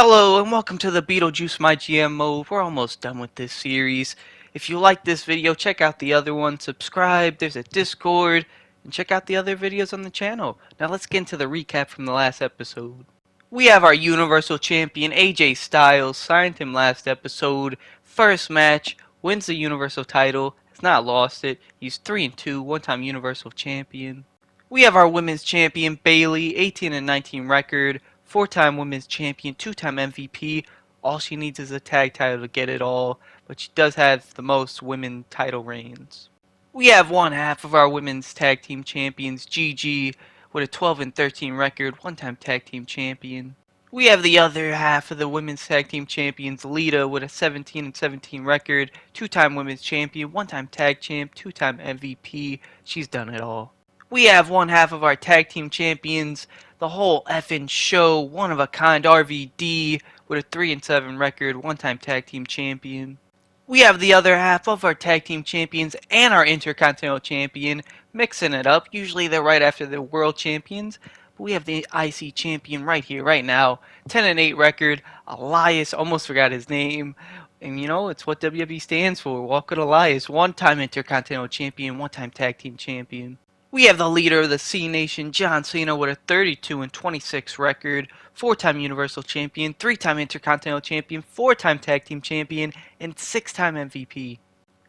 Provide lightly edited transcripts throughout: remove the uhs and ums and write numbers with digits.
Hello and welcome to the Beetlejuice My GM mode. We're almost done with this series. If you like this video, check out the other one, subscribe, there's a Discord, and check out the other videos on the channel. Now let's get into the recap from the last episode. We have our Universal Champion AJ Styles, signed him last episode. First match, wins the Universal title, has not lost it. He's 3-2, one-time Universal Champion. We have our Women's Champion Bayley, 18-19 record, four-time Women's Champion, two-time MVP. All she needs is a tag title to get it all, but she does have the most women title reigns. We have one half of our Women's Tag Team Champions, Gigi, with a 12-13 record, one-time Tag Team Champion. We have the other half of the Women's Tag Team Champions, Lita, with a 17-17 record, two-time Women's Champion, one-time Tag Champ, two-time MVP. She's done it all. We have one half of our Tag Team Champions, the whole effing show, one-of-a-kind RVD, with a 3-7 record, one-time Tag Team Champion. We have the other half of our Tag Team Champions and our Intercontinental Champion, mixing it up. Usually they're right after the World Champions, but we have the IC Champion right here, right now. 10-8 record, Elias, almost forgot his name. And you know, it's what WWE stands for, Walk with Elias. One-time Intercontinental Champion, one-time Tag Team Champion. We have the leader of the C Nation, John Cena, with a 32-26 record, four-time Universal Champion, three-time Intercontinental Champion, four-time Tag Team Champion, and six-time MVP.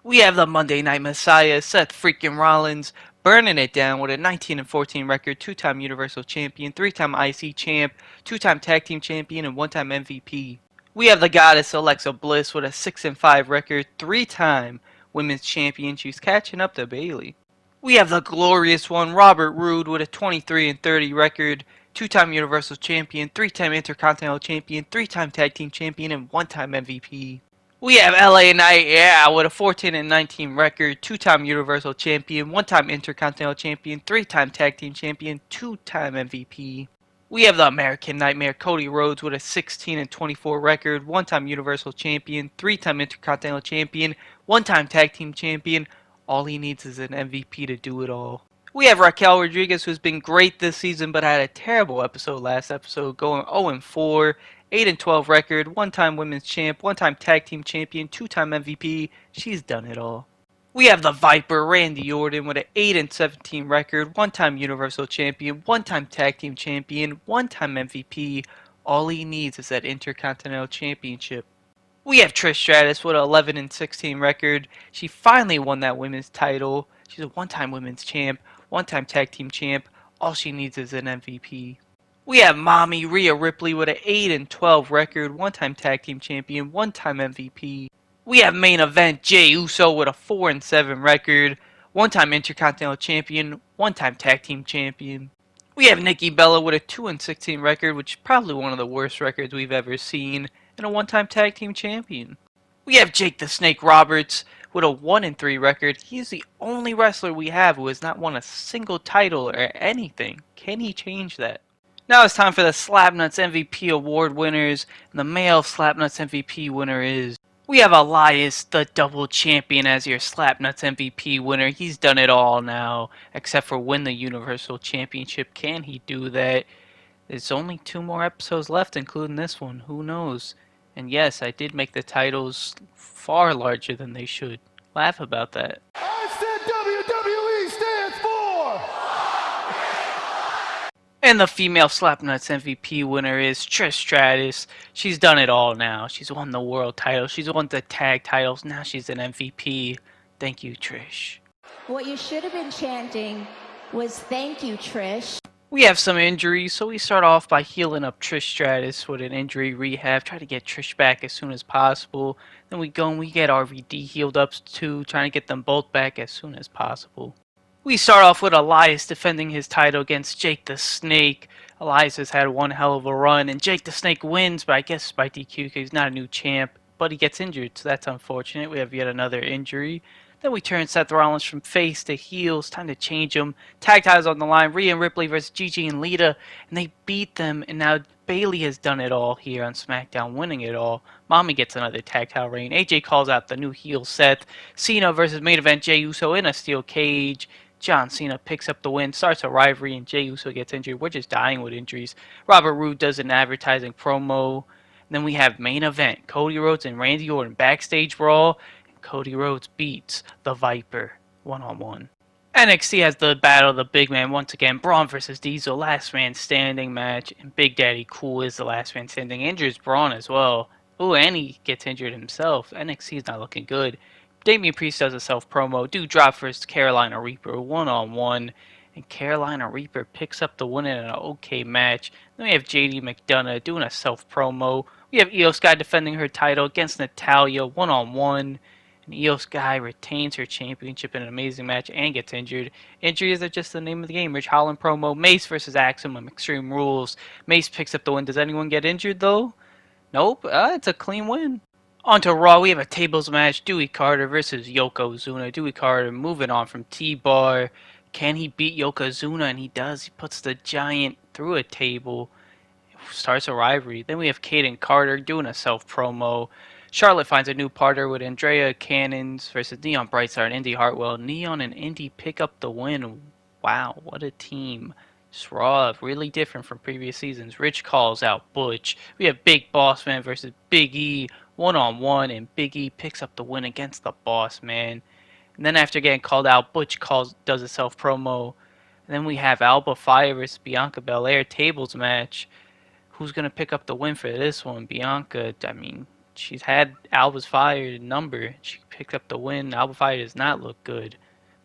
We have the Monday Night Messiah, Seth freaking Rollins, burning it down with a 19-14 record, two-time Universal Champion, three-time IC Champ, two-time Tag Team Champion, and one-time MVP. We have the Goddess Alexa Bliss with a 6-5 record, three-time Women's Champion. She's catching up to Bayley. We have the glorious one, Robert Roode, with a 23-30 record, two-time Universal Champion, three-time Intercontinental Champion, three-time Tag Team Champion, and one-time MVP. We have LA Knight, with a 14-19 record, two-time Universal Champion, one-time Intercontinental Champion, three-time Tag Team Champion, two-time MVP. We have the American Nightmare, Cody Rhodes, with a 16-24 record, one-time Universal Champion, three-time Intercontinental Champion, one-time Tag Team Champion. All he needs is an MVP to do it all. We have Raquel Rodriguez, who's been great this season, but had a terrible episode last episode, going 0-4, 8-12 record, one-time Women's Champ, one-time Tag Team Champion, two-time MVP. She's done it all. We have the Viper, Randy Orton, with an 8-17 record, one-time Universal Champion, one-time Tag Team Champion, one-time MVP. All he needs is that Intercontinental Championship. We have Trish Stratus with an 11-16 record. She finally won that women's title. She's a one-time women's champ, one-time tag team champ. All she needs is an MVP. We have Mommy Rhea Ripley with an 8-12 record, one-time tag team champion, one-time MVP. We have main event Jey Uso with a 4-7 record, one-time Intercontinental Champion, one-time tag team champion. We have Nikki Bella with a 2-16 record, which is probably one of the worst records we've ever seen, and a one-time tag team champion. We have Jake the Snake Roberts with a 1-3 record. He's the only wrestler we have who has not won a single title or anything. Can he change that? Now it's time for the Slapnuts MVP award winners, and the male Slapnuts MVP winner is... We have Elias, the double champion, as your Slapnuts MVP winner. He's done it all now, except for win the Universal Championship. Can he do that? There's only 2 more episodes left, including this one. Who knows? And yes, I did make the titles far larger than they should. Laugh about that. I said WWE stands for! And the female Slapnuts MVP winner is Trish Stratus. She's done it all now. She's won the world title. She's won the tag titles. Now she's an MVP. Thank you, Trish. What you should have been chanting was thank you, Trish. We have some injuries, so we start off by healing up Trish Stratus with an injury rehab, try to get Trish back as soon as possible. Then we go and we get RVD healed up too, trying to get them both back as soon as possible. We start off with Elias defending his title against Jake the Snake. Elias has had one hell of a run, and Jake the Snake wins, but I guess by DQ because he's not a new champ. But he gets injured, so that's unfortunate. We have yet another injury. Then we turn Seth Rollins from face to heel. It's time to change him. Tag titles on the line. Rhea Ripley versus Gigi and Lita. And they beat them. And now Bayley has done it all here on SmackDown, winning it all. Mommy gets another tag title reign. AJ calls out the new heel Seth. Cena versus main event Jey Uso in a steel cage. John Cena picks up the win, starts a rivalry, and Jey Uso gets injured. We're just dying with injuries. Robert Roode does an advertising promo. Then we have main event, Cody Rhodes and Randy Orton backstage brawl. And Cody Rhodes beats the Viper one-on-one. NXT has the battle of the big man once again. Braun versus Diesel, last man standing match. And Big Daddy Cool is the last man standing. Injures Braun as well. Ooh, and he gets injured himself. NXT is not looking good. Damian Priest does a self-promo. Doudrop versus Carolina Reaper one-on-one. And Carolina Reaper picks up the win in an okay match. Then we have JD McDonough doing a self-promo. We have Io Sky defending her title against Natalya one-on-one. And Io Sky retains her championship in an amazing match and gets injured. Injuries are just the name of the game. Rich Holland promo. Mace versus Axel on Extreme Rules. Mace picks up the win. Does anyone get injured though? Nope. It's a clean win. On to Raw, we have a tables match. Dewey Carter versus Yokozuna. Dewey Carter moving on from T-Bar. Can he beat Yokozuna? And he does. He puts the Giant through a table. Starts a rivalry. Then we have Kaden Carter doing a self-promo. Charlotte finds a new partner with Andrea Cannons versus Neon Brightstar and Indy Hartwell. Neon and Indy pick up the win. Wow, what a team. Just Raw, really different from previous seasons. Rich calls out Butch. We have Big Boss Man versus Big E one-on-one, and Big E picks up the win against the Boss Man. And then after getting called out, Butch does a self-promo. And then we have Alba Fire versus Bianca Belair tables match. Who's going to pick up the win for this one? Bianca, I mean, she's had Alba's Fire number. She picked up the win. Alba Fire does not look good,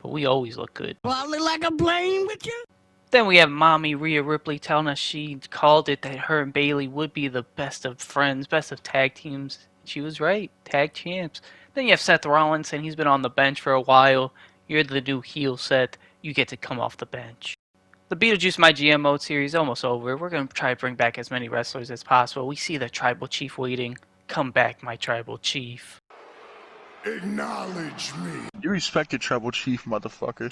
but we always look good. Well, I look like I'm playing with you? Then we have Mommy Rhea Ripley telling us she called it that her and Bayley would be the best of friends, best of tag teams. She was right. Tag champs. Then you have Seth Rollins, and he's been on the bench for a while. You're the new heel, Seth. You get to come off the bench. The Beetlejuice My GM mode series is almost over. We're going to try to bring back as many wrestlers as possible. We see the Tribal Chief waiting. Come back, my Tribal Chief. Acknowledge me. You respect your Tribal Chief, motherfucker.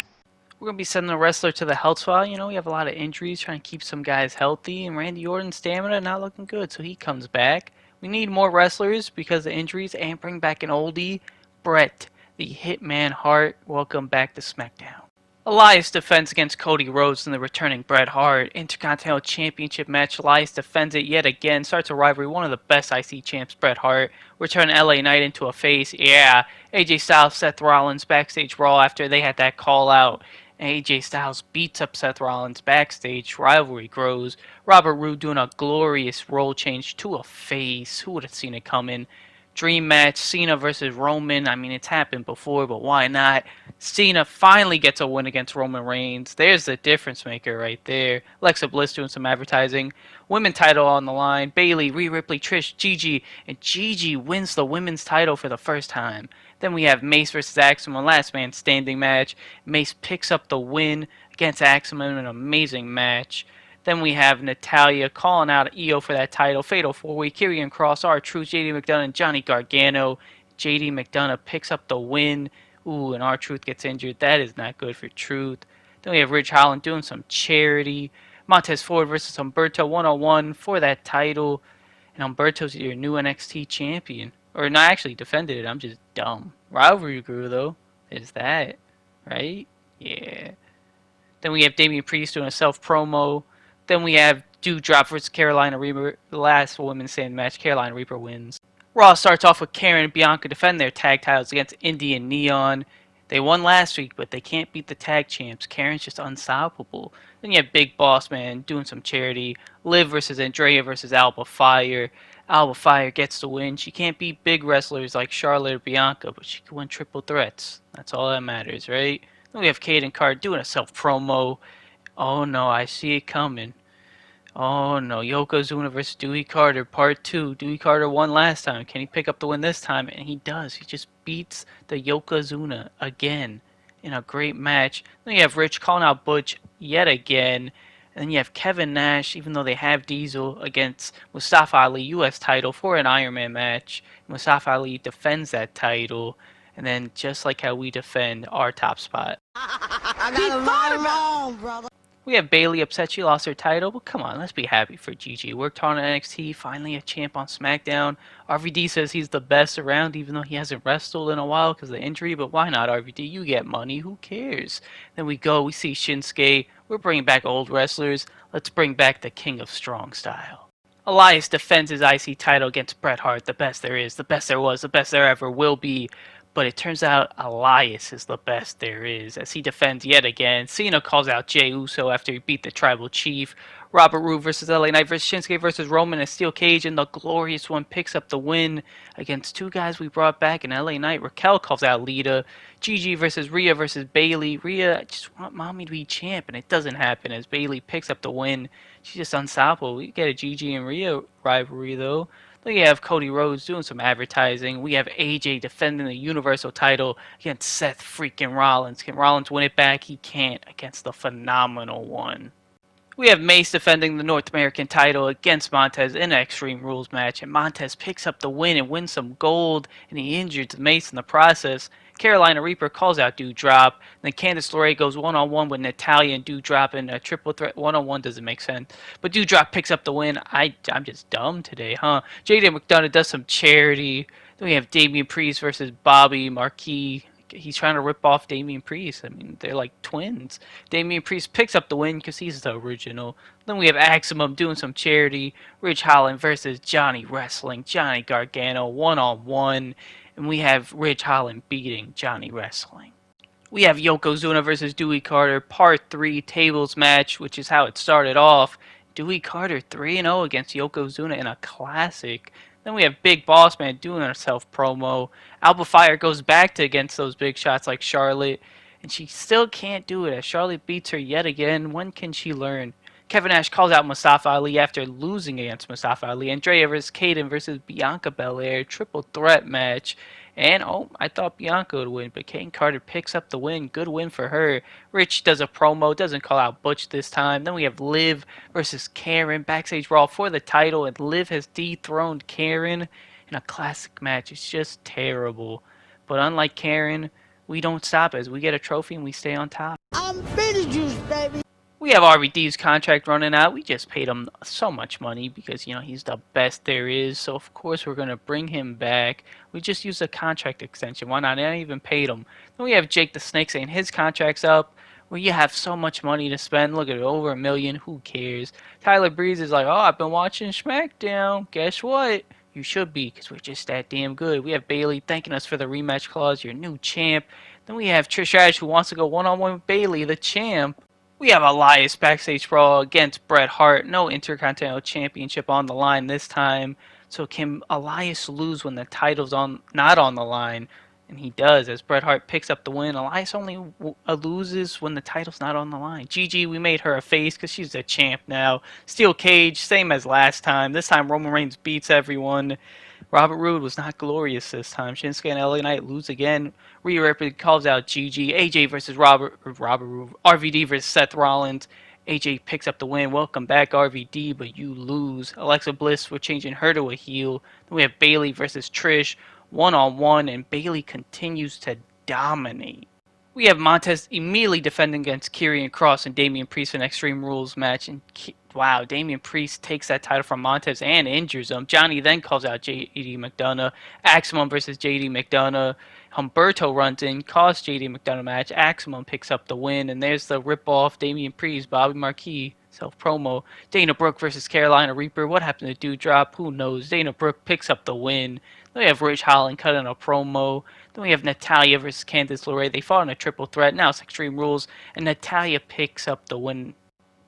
We're going to be sending a wrestler to the health spot. You know, we have a lot of injuries, trying to keep some guys healthy. And Randy Orton's stamina not looking good, so he comes back. We need more wrestlers because of injuries, and bring back an oldie, Bret, the Hitman Hart. Welcome back to SmackDown. Elias defends against Cody Rhodes and the returning Bret Hart. Intercontinental Championship match. Elias defends it yet again. Starts a rivalry. One of the best IC champs, Bret Hart. Return LA Knight into a face. Yeah. AJ Styles, Seth Rollins backstage brawl after they had that call out. And AJ Styles beats up Seth Rollins backstage. Rivalry grows. Robert Roode doing a glorious role change to a face. Who would have seen it coming? Dream match, Cena versus Roman. I mean, it's happened before, but why not? Cena finally gets a win against Roman Reigns. There's the difference maker right there. Alexa Bliss doing some advertising. Women title on the line. Bayley, Rhea Ripley, Trish, Gigi. And Gigi wins the women's title for the first time. Then we have Mace versus Axel, last man standing match. Mace picks up the win against Axel in an amazing match. Then we have Natalya calling out Io for that title. Fatal 4-Way, Karrion Kross, R-Truth, JD McDonough, and Johnny Gargano. JD McDonough picks up the win. Ooh, and R-Truth gets injured. That is not good for Truth. Then we have Ridge Holland doing some charity. Montez Ford versus Humberto 1-on-1 for that title. And Humberto's your new NXT champion. Or not actually defended it. I'm just dumb. Rivalry grew, though. Is that right? Yeah. Then we have Damian Priest doing a self-promo. Then we have Doudrop versus Carolina Reaper, the last women's standing match. Carolina Reaper wins. Raw starts off with Karen and Bianca defend their tag titles against Indy and Neon. They won last week, but they can't beat the tag champs. Karen's just unstoppable. Then you have Big Boss Man doing some charity. Liv versus Andrea versus Alba Fire. Alba Fire gets the win. She can't beat big wrestlers like Charlotte or Bianca, but she can win triple threats. That's all that matters, right? Then we have Kaden Carter doing a self-promo. Oh no, I see it coming. Oh no, Yokozuna versus Dewey Carter, part 2. Dewey Carter won last time. Can he pick up the win this time? And he does. He just beats the Yokozuna again in a great match. Then you have Rich calling out Butch yet again. And then you have Kevin Nash, even though they have Diesel, against Mustafa Ali, U.S. title for an Iron Man match. Mustafa Ali defends that title. And then just like how we defend our top spot. I got a lot wrong, brother. We have Bayley upset she lost her title, but come on, let's be happy for Gigi. Worked hard on NXT, finally a champ on SmackDown. RVD says he's the best around, even though he hasn't wrestled in a while because of the injury, but why not, RVD? You get money, who cares? Then we see Shinsuke. We're bringing back old wrestlers. Let's bring back the King of Strong Style. Elias defends his IC title against Bret Hart, the best there is, the best there was, the best there ever will be. But it turns out Elias is the best there is, as he defends yet again. Cena calls out Jey Uso after he beat the Tribal Chief. Robert Roode versus LA Knight versus Shinsuke versus Roman in a steel cage, and the Glorious One picks up the win against two guys we brought back in LA Knight. Raquel calls out Lita. Gigi versus Rhea versus Bayley. Rhea, I just want mommy to be champ, and it doesn't happen as Bayley picks up the win. She's just unstoppable. We get a Gigi and Rhea rivalry though. Then you have Cody Rhodes doing some advertising. We have AJ defending the Universal title against Seth freaking Rollins. Can Rollins win it back? He can't against the Phenomenal One. We have Mace defending the North American title against Montez in an Extreme Rules match, and Montez picks up the win and wins some gold, and he injures Mace in the process. Carolina Reaper calls out Doudrop, and then Candice LeRae goes one-on-one with Natalya and Doudrop in a triple threat. One-on-one doesn't make sense, but Doudrop picks up the win. I'm just dumb today, huh? JD McDonough does some charity. Then we have Damian Priest versus Bobby Marquis. He's trying to rip off Damian Priest. I mean, they're like twins. Damian Priest picks up the win because he's the original. Then we have Aximum doing some charity. Ridge Holland versus Johnny Wrestling. Johnny Gargano one-on-one. And we have Ridge Holland beating Johnny Wrestling. We have Yokozuna versus Dewey Carter, Part 3 tables match, which is how it started off. Dewey Carter 3-0 against Yokozuna in a classic. Then we have Big Boss Man doing her self promo. Alba Fire goes back to against those big shots like Charlotte, and she still can't do it as Charlotte beats her yet again. When can she learn? Kevin Nash calls out Mustafa Ali after losing against Mustafa Ali. Andrea versus Kaden versus Bianca Belair, triple threat match. And, I thought Bianca would win, but Kane Carter picks up the win. Good win for her. Rich does a promo, doesn't call out Butch this time. Then we have Liv versus Karen, backstage brawl for the title, and Liv has dethroned Karen in a classic match. It's just terrible. But unlike Karen, we don't stop as we get a trophy and we stay on top. I'm Beetlejuice, baby. We have RVD's contract running out. We just paid him so much money because, he's the best there is. So, of course, we're going to bring him back. We just used a contract extension. Why not? I didn't even paid him. Then we have Jake the Snake saying his contract's up. Well, you have so much money to spend. Look at it, over $1 million. Who cares? Tyler Breeze is like, I've been watching SmackDown. Guess what? You should be because we're just that damn good. We have Bayley thanking us for the rematch clause, your new champ. Then we have Trish Stratus who wants to go one-on-one with Bayley, the champ. We have Elias backstage brawl against Bret Hart. No Intercontinental Championship on the line this time. So can Elias lose when the title's not on the line? And he does as Bret Hart picks up the win. Elias only loses when the title's not on the line. Gigi, we made her a face because she's a champ now. Steel cage, same as last time. This time Roman Reigns beats everyone. Robert Roode was not glorious this time. Shinsuke and LA Knight lose again. Rhea Ripley calls out Gigi. AJ versus Robert Roode. RVD versus Seth Rollins. AJ picks up the win. Welcome back, RVD, but you lose. Alexa Bliss, we're changing her to a heel. Then we have Bayley versus Trish. One-on-one, and Bayley continues to dominate. We have Montez immediately defending against Karrion Kross and Damian Priest in an Extreme Rules match. And wow, Damian Priest takes that title from Montez and injures him. Johnny then calls out JD McDonough. Aximum versus JD McDonough. Humberto runs in, costs JD McDonough a match. Aximum picks up the win. And there's the rip-off Damian Priest, Bobby Marquis. Self-promo. Dana Brooke versus Carolina Reaper. What happened to Doudrop? Who knows? Dana Brooke picks up the win. Then we have Ridge Holland cutting a promo. Then we have Natalya versus Candice LeRae. They fought in a triple threat. Now it's Extreme Rules. And Natalya picks up the win.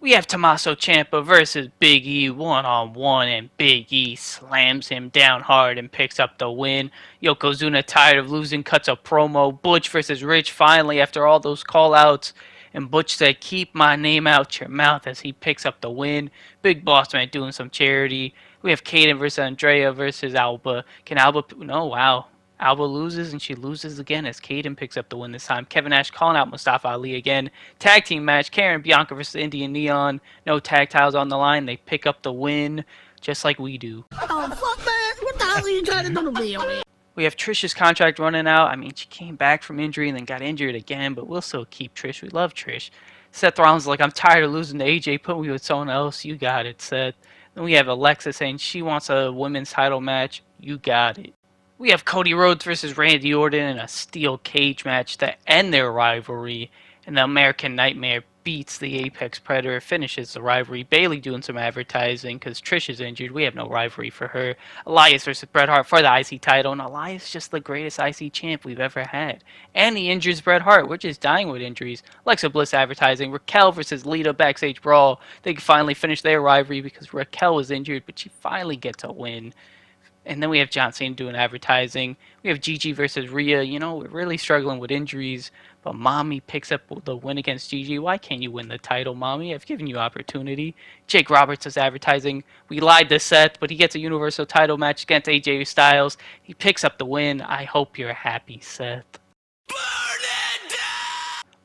We have Tommaso Ciampa versus Big E one-on-one. And Big E slams him down hard and picks up the win. Yokozuna, tired of losing, cuts a promo. Butch versus Rich finally after all those call-outs. And Butch said, keep my name out your mouth as he picks up the win. Big Boss Man doing some charity. We have Kaden versus Andrea versus Alba. Can Alba... No, wow. Alba loses and she loses again as Kaden picks up the win this time. Kevin Nash calling out Mustafa Ali again. Tag team match. Karen Bianca versus Indian Neon. No tag titles on the line. They pick up the win just like we do. Oh, fuck, man. What the hell are you trying to do to me, man? We have Trish's contract running out. I mean, she came back from injury and then got injured again, but we'll still keep Trish. We love Trish. Seth Rollins is like, I'm tired of losing to AJ. Put me with someone else. You got it, Seth. Then we have Alexa saying she wants a women's title match. You got it. We have Cody Rhodes versus Randy Orton in a steel cage match to end their rivalry. And the American Nightmare beats the Apex Predator, finishes the rivalry. Bailey doing some advertising because Trish is injured. We have no rivalry for her. Elias versus Bret Hart for the IC title, and Elias is just the greatest IC champ we've ever had. And he injures Bret Hart. We're just dying with injuries. Alexa Bliss advertising. Raquel versus Lita backstage brawl. They can finally finish their rivalry because Raquel was injured, but she finally gets a win. And then we have John Cena doing advertising. We have Gigi versus Rhea. You know, we're really struggling with injuries. But Mommy picks up the win against Gigi. Why can't you win the title, Mommy? I've given you opportunity. Jake Roberts is advertising. We lied to Seth, but he gets a Universal title match against AJ Styles. He picks up the win. I hope you're happy, Seth.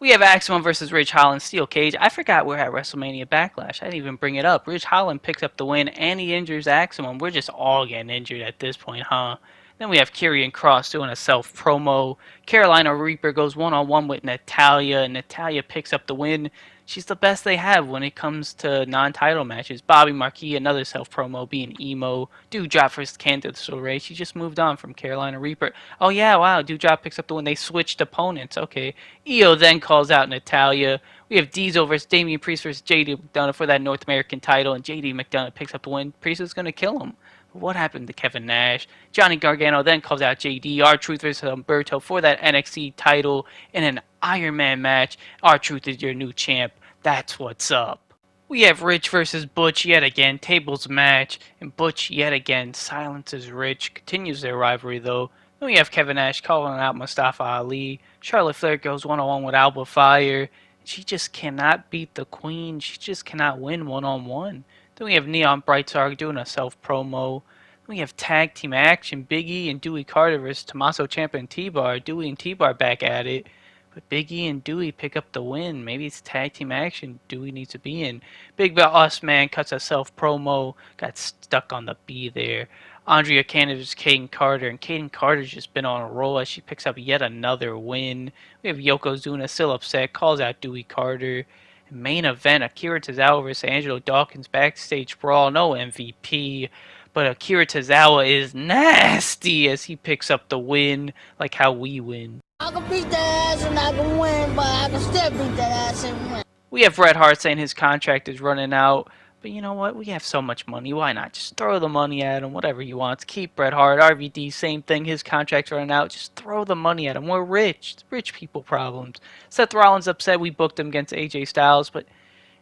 We have Axel versus Ridge Holland Steel Cage. I forgot we're at WrestleMania Backlash. I didn't even bring it up. Ridge Holland picks up the win and he injures Axel. We're just all getting injured at this point, huh? Then we have Karrion Kross doing a self promo. Carolina Reaper goes one-on-one with Natalya, and Natalya picks up the win. She's the best they have when it comes to non-title matches. Bobby Marquis, another self-promo, being emo. Doudrop versus Candice LeRae. She just moved on from Carolina Reaper. Oh yeah, wow, Doudrop picks up the win. They switched opponents. Okay. Io then calls out Natalya. We have Diesel versus Damian Priest versus JD McDonough for that North American title, and JD McDonough picks up the win. Priest is going to kill him. But what happened to Kevin Nash? Johnny Gargano then calls out JD. R-Truth versus Humberto for that NXT title in an Iron Man match. R-Truth is your new champ. That's what's up. We have Rich versus Butch yet again. Tables match. And Butch yet again silences Rich. Continues their rivalry though. Then we have Kevin Nash calling out Mustafa Ali. Charlotte Flair goes one-on-one with Alba Fire. She just cannot beat the Queen. She just cannot win one-on-one. Then we have Neon Brightstar doing a self-promo. Then we have Tag Team Action. Big E and Dewey Carter versus Tommaso Ciampa and T-Bar. Dewey and T-Bar back at it. But Big E and Dewey pick up the win. Maybe it's Tag Team Action Dewey needs to be in. Big Boss Man cuts a self-promo. Got stuck on the B there. Andrea Canada's Kaden Carter, and Kaden Carter's just been on a roll as she picks up yet another win. We have Yokozuna still upset, calls out Dewey Carter. Main event, Akira Tozawa versus Angelo Dawkins backstage brawl. No MVP, but Akira Tozawa is nasty as he picks up the win, like how we win. I can beat that ass and I can win, but I can still beat that ass and win. We have Bret Hart saying his contract is running out. But you know what? We have so much money. Why not? Just throw the money at him, whatever he wants. Keep Bret Hart. RVD, same thing. His contract's running out. Just throw the money at him. We're rich. It's rich people problems. Seth Rollins upset we booked him against AJ Styles. But,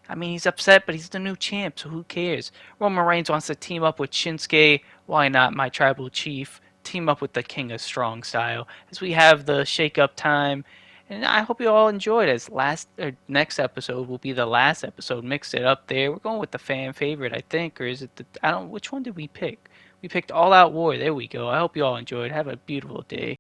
I mean, he's upset, but he's the new champ, so who cares? Roman Reigns wants to team up with Shinsuke. Why not? My tribal chief. Team up with the King of Strong Style. As we have the shake-up time. And I hope you all enjoyed it. Next episode will be the last episode. Mixed it up there. We're going with the fan favorite, I think, or is it which one did we pick? We picked All Out War. There we go. I hope you all enjoyed. Have a beautiful day.